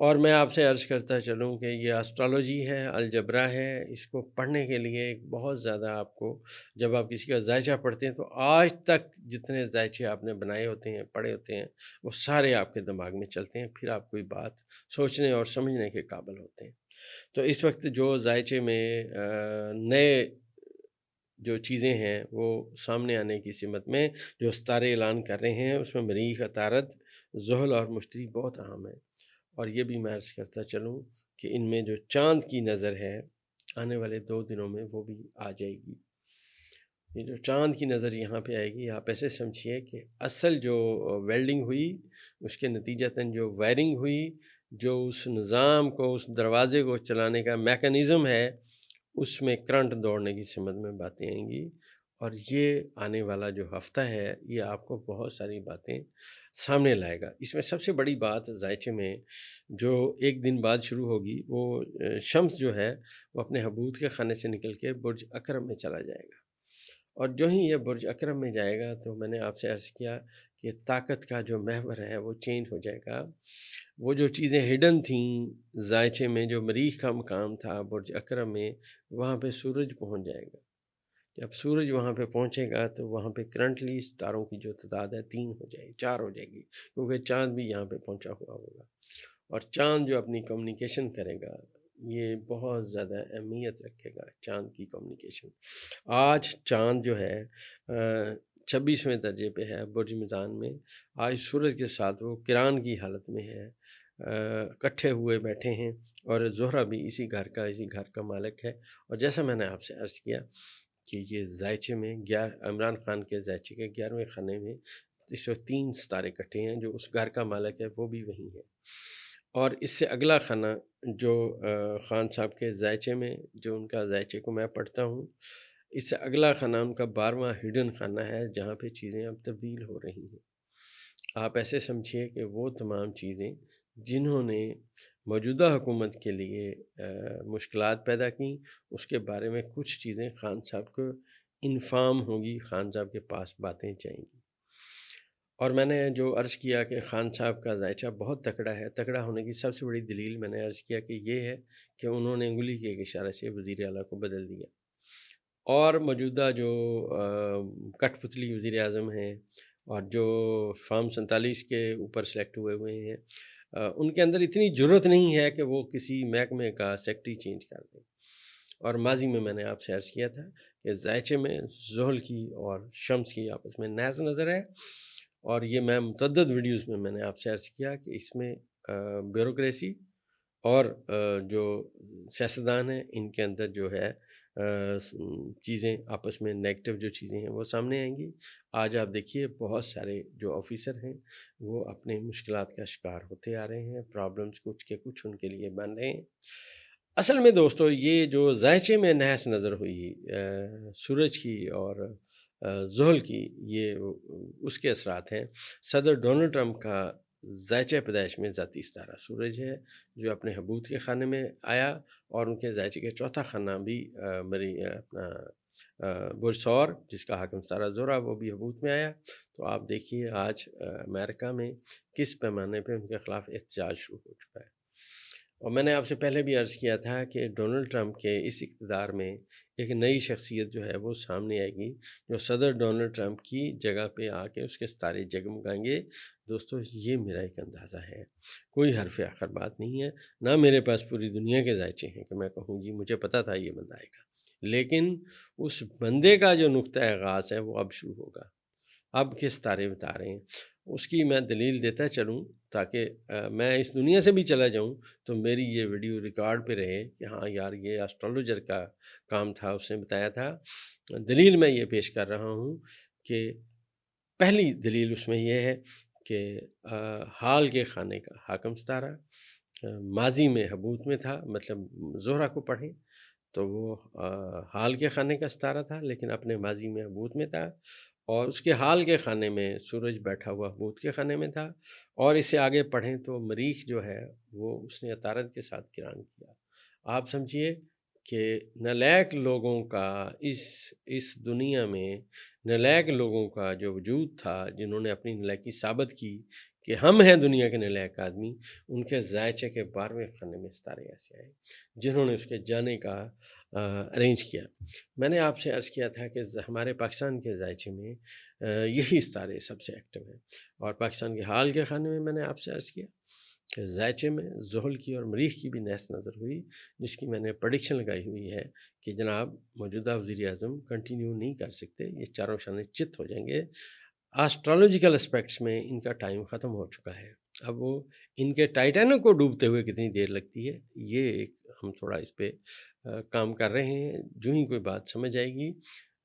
اور میں آپ سے عرض کرتا چلوں کہ یہ اسٹرالوجی ہے، الجبرا ہے، اس کو پڑھنے کے لیے ایک بہت زیادہ آپ کو، جب آپ کسی کا زائچہ پڑھتے ہیں تو آج تک جتنے زائچے آپ نے بنائے ہوتے ہیں، پڑھے ہوتے ہیں، وہ سارے آپ کے دماغ میں چلتے ہیں، پھر آپ کوئی بات سوچنے اور سمجھنے کے قابل ہوتے ہیں۔ تو اس وقت جو زائچے میں نئے جو چیزیں ہیں وہ سامنے آنے کی سمت میں جو ستارے اعلان کر رہے ہیں، اس میں مریخ، عطارد، زحل اور مشتری بہت اہم ہیں۔ اور یہ بھی میں عرض کرتا چلوں کہ ان میں جو چاند کی نظر ہے آنے والے 2 دنوں میں وہ بھی آ جائے گی۔ یہ جو چاند کی نظر یہاں پہ آئے گی، آپ ایسے سمجھیے کہ اصل جو ویلڈنگ ہوئی، اس کے نتیجتاً جو وائرنگ ہوئی، جو اس نظام کو، اس دروازے کو چلانے کا میکانزم ہے، اس میں کرنٹ دوڑنے کی سمت میں باتیں آئیں گی۔ اور یہ آنے والا جو ہفتہ ہے یہ آپ کو بہت ساری باتیں سامنے لائے گا۔ اس میں سب سے بڑی بات زائچے میں جو ایک دن بعد شروع ہوگی، وہ شمس جو ہے وہ اپنے حبوط کے خانے سے نکل کے برج اکرم میں چلا جائے گا۔ اور جو ہی یہ برج اکرم میں جائے گا تو میں نے آپ سے عرض کیا کہ طاقت کا جو محور ہے وہ چینج ہو جائے گا۔ وہ جو چیزیں ہڈن تھیں زائچے میں، جو مریخ کا مقام تھا برج اکرم میں، وہاں پہ سورج پہنچ جائے گا۔ جب سورج وہاں پہ پہنچے گا تو وہاں پہ کرنٹلی ستاروں کی جو تعداد ہے 3 ہو جائے گی، 4 ہو جائے گی، کیونکہ چاند بھی یہاں پہ پہنچا ہوا ہوگا۔ اور چاند جو اپنی کمیونیکیشن کرے گا، یہ بہت زیادہ اہمیت رکھے گا چاند کی کمیونیکیشن۔ آج چاند جو ہے 26ویں درجے پہ ہے برج میزان میں۔ آج سورج کے ساتھ وہ کران کی حالت میں ہے، کٹھے ہوئے بیٹھے ہیں، اور زہرہ بھی اسی گھر کا مالک ہے۔ اور جیسا میں نے آپ سے عرض کیا کہ یہ زائچے میں عمران خان کے زائچے کے 11ویں خانے میں اس وقت 3 ستارے کٹھے ہیں، جو اس گھر کا مالک ہے وہ بھی وہی ہے۔ اور اس سے اگلا خانہ جو خان صاحب کے زائچے میں، جو ان کا زائچے کو میں پڑھتا ہوں، اس سے اگلا خانہ ان کا 12واں ہڈن خانہ ہے، جہاں پہ چیزیں اب تبدیل ہو رہی ہیں۔ آپ ایسے سمجھیے کہ وہ تمام چیزیں جنہوں نے موجودہ حکومت کے لیے مشکلات پیدا کیں، اس کے بارے میں کچھ چیزیں خان صاحب کو انفارم ہوں گی، خان صاحب کے پاس باتیں جائیں گی۔ اور میں نے جو عرض کیا کہ خان صاحب کا زائچہ بہت تکڑا ہے، تکڑا ہونے کی سب سے بڑی دلیل میں نے عرض کیا کہ یہ ہے کہ انہوں نے انگلی کے ایک اشارے سے وزیر اعلیٰ کو بدل دیا۔ اور موجودہ جو کٹ پتلی وزیر اعظم ہیں اور جو فارم 47 کے اوپر سلیکٹ ہوئے ہیں، ان کے اندر اتنی جرت نہیں ہے کہ وہ کسی محکمے کا سیکٹری چینج کر دیں۔ اور ماضی میں نے آپ سے عرض کیا تھا کہ زائچے میں زحل کی اور شمس کی آپس میں نیز نظر ہے، اور یہ میں متعدد ویڈیوز میں نے آپ سے عرض کیا کہ اس میں بیوروکریسی اور جو سیاستدان ہیں ان کے اندر جو ہے چیزیں آپس میں نیگیٹو جو چیزیں ہیں وہ سامنے آئیں گی۔ آج آپ دیکھیے بہت سارے جو آفیسر ہیں وہ اپنے مشکلات کا شکار ہوتے آ رہے ہیں، پرابلمز کچھ کے کچھ ان کے لیے بن رہے ہیں۔ اصل میں دوستو یہ جو زائچے میں نحس نظر ہوئی سورج کی اور زحل کی، یہ اس کے اثرات ہیں۔ صدر ڈونلڈ ٹرمپ کا زائچہ پیدائش میں ذاتی ستارہ سورج ہے، جو اپنے حبوط کے خانے میں آیا، اور ان کے زائچے کے چوتھا خانہ بھی اپنا برج ثور، جس کا حاکم ستارہ زہرہ، وہ بھی حبوط میں آیا۔ تو آپ دیکھیے آج امریکہ میں کس پیمانے پہ ان کے خلاف احتجاج شروع ہو چکا ہے۔ اور میں نے آپ سے پہلے بھی عرض کیا تھا کہ ڈونلڈ ٹرمپ کے اس اقتدار میں ایک نئی شخصیت جو ہے وہ سامنے آئے گی، جو صدر ڈونلڈ ٹرمپ کی جگہ پہ آ کے اس کے ستارے جگمگائیں گے۔ دوستو یہ میرا ایک اندازہ ہے، کوئی حرف آخر بات نہیں ہے، نہ میرے پاس پوری دنیا کے زائچے ہیں کہ میں کہوں جی مجھے پتہ تھا یہ بندہ آئے گا، لیکن اس بندے کا جو نقطہ آغاز ہے وہ اب شروع ہوگا۔ اب کے ستارے بتا رہے ہیں، اس کی میں دلیل دیتا چلوں تاکہ میں اس دنیا سے بھی چلا جاؤں تو میری یہ ویڈیو ریکارڈ پہ رہے کہ ہاں یار یہ اسٹرالوجر کا کام تھا، اس نے بتایا تھا۔ دلیل میں یہ پیش کر رہا ہوں کہ پہلی دلیل اس میں یہ ہے کہ حال کے خانے کا حاکم ستارہ ماضی میں حبوط میں تھا، مطلب زہرہ کو پڑھیں تو وہ حال کے خانے کا ستارہ تھا، لیکن اپنے ماضی میں حبوط میں تھا، اور اس کے حال کے خانے میں سورج بیٹھا ہوا حبوط کے خانے میں تھا۔ اور اس سے آگے پڑھیں تو مریخ جو ہے وہ اس نے عطارد کے ساتھ قران کیا۔ آپ سمجھیے کہ نالائق لوگوں کا اس دنیا میں نالائق لوگوں کا جو وجود تھا، جنہوں نے اپنی نالائقی ثابت کی کہ ہم ہیں دنیا کے نالائق آدمی، ان کے ذائچے کے 12ویں خانے میں ستارے ایسے آئے جنہوں نے اس کے جانے کا ارینج کیا۔ میں نے آپ سے عرض کیا تھا کہ ہمارے پاکستان کے ذائچے میں یہی ستارے سب سے ایکٹیو ہیں، اور پاکستان کے حال کے خانے میں نے آپ سے عرض کیا کہ ذائچے میں زحل کی اور مریخ کی بھی نحس نظر ہوئی، جس کی میں نے پریڈکشن لگائی ہوئی ہے کہ جناب موجودہ وزیر اعظم کنٹینیو نہیں کر سکتے، یہ چاروں شانے چت ہو جائیں گے۔ آسٹرالوجیکل اسپیکٹس میں ان کا ٹائم ختم ہو چکا ہے، اب وہ ان کے ٹائٹینک کو ڈوبتے ہوئے کتنی دیر لگتی ہے، یہ ایک ہم تھوڑا اس پہ کام کر رہے ہیں، جو ہی کوئی بات سمجھ آئے گی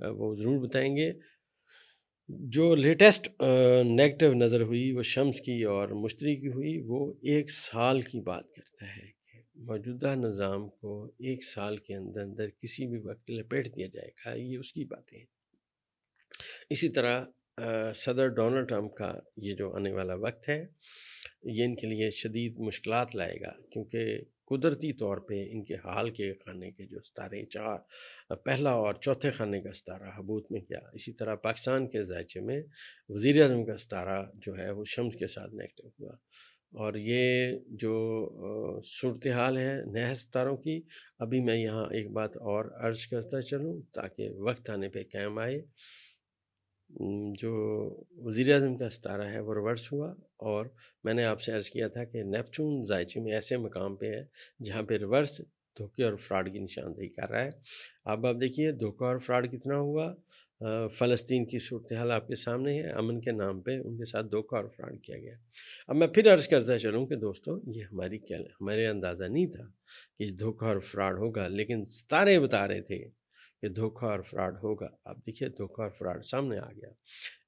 وہ ضرور بتائیں گے۔ جو لیٹسٹ نیگیٹو نظر ہوئی وہ شمس کی اور مشتری کی ہوئی، وہ 1 سال کی بات کرتا ہے کہ موجودہ نظام کو 1 سال کے اندر اندر کسی بھی وقت لپیٹ دیا جائے گا، یہ اس کی باتیں ہیں۔ اسی طرح صدر ڈونلڈ ٹرمپ کا یہ جو آنے والا وقت ہے یہ ان کے لیے شدید مشکلات لائے گا، کیونکہ قدرتی طور پہ ان کے حال کے خانے کے جو ستارے پہلا اور چوتھے خانے کا ستارہ حبوط میں کیا، اسی طرح پاکستان کے ذائچے میں وزیر اعظم کا ستارہ جو ہے وہ شمس کے ساتھ نیگیٹو ہوا، اور یہ جو صورتحال ہے نحس ستاروں کی، ابھی میں یہاں ایک بات اور عرض کرتا چلوں تاکہ وقت آنے پہ قائم آئے۔ جو وزیر اعظم کا ستارہ ہے وہ ریورس ہوا، اور میں نے آپ سے عرض کیا تھا کہ نیپچون ذائچے میں ایسے مقام پہ ہے جہاں پہ ریورس دھوکے اور فراڈ کی نشاندہی کر رہا ہے۔ اب آپ دیکھیے دھوکہ اور فراڈ کتنا ہوا۔ فلسطین کی صورتحال آپ کے سامنے ہے، امن کے نام پہ ان کے ساتھ دھوکہ اور فراڈ کیا گیا۔ اب میں پھر عرض کرتا چلوں کہ دوستو یہ ہمارے اندازہ نہیں تھا کہ دھوکہ اور فراڈ ہوگا، لیکن ستارے بتا رہے تھے کہ دھوکہ اور فراڈ ہوگا۔ اب دیکھیے دھوکہ اور فراڈ سامنے آ گیا۔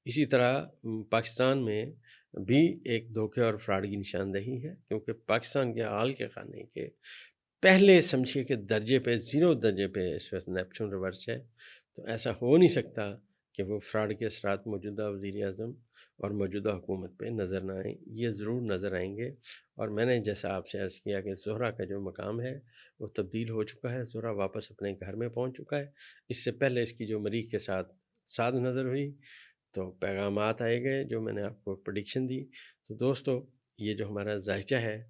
اسی طرح پاکستان میں بھی ایک دھوکے اور فراڈ کی نشاندہی ہے، کیونکہ پاکستان کے حال کے خانے کے پہلے سمجھیے کہ درجے پہ 0 درجے پہ اس وقت نیپچون ریورس ہے، تو ایسا ہو نہیں سکتا کہ وہ فراڈ کے اثرات موجودہ وزیر اعظم اور موجودہ حکومت پہ نظر نہ آئیں، یہ ضرور نظر آئیں گے۔ اور میں نے جیسا آپ سے عرض کیا کہ زہرہ کا جو مقام ہے وہ تبدیل ہو چکا ہے، زہرہ واپس اپنے گھر میں پہنچ چکا ہے۔ اس سے پہلے اس کی جو مریخ کے ساتھ نظر ہوئی تو پیغامات آئے گئے جو میں نے آپ کو پریڈکشن دی۔ تو دوستو یہ جو ہمارا ذائچہ ہے،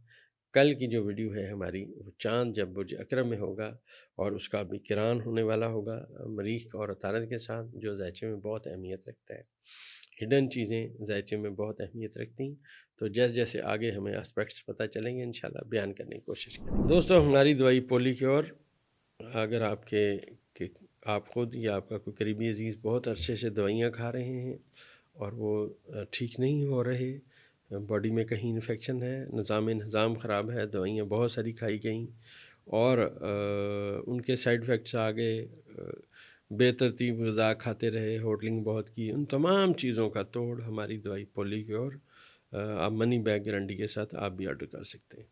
کل کی جو ویڈیو ہے ہماری، وہ چاند جب برج اکرم میں ہوگا اور اس کا بھی کران ہونے والا ہوگا مریخ اور عطارد کے ساتھ، جو ذائچے میں بہت اہمیت رکھتا ہے۔ ہڈن چیزیں ذائچے میں بہت اہمیت رکھتی ہیں، تو جیسے جیسے آگے ہمیں اسپیکٹس پتہ چلیں گے انشاءاللہ بیان کرنے کی کوشش کریں۔ دوستو ہماری دعائی پولی کی اور اگر آپ خود یا آپ کا کوئی قریبی عزیز بہت عرصے سے دوائیاں کھا رہے ہیں اور وہ ٹھیک نہیں ہو رہے، باڈی میں کہیں انفیکشن ہے، نظام خراب ہے، دوائیاں بہت ساری کھائی گئیں اور ان کے سائیڈ ایفیکٹس آ گئے، بے ترتیب غذا کھاتے رہے، ہوٹلنگ بہت کی، ان تمام چیزوں کا توڑ ہماری دوائی پولی کی اور آپ منی بیک گارنٹی کے ساتھ آپ بھی آرڈر کر سکتے ہیں۔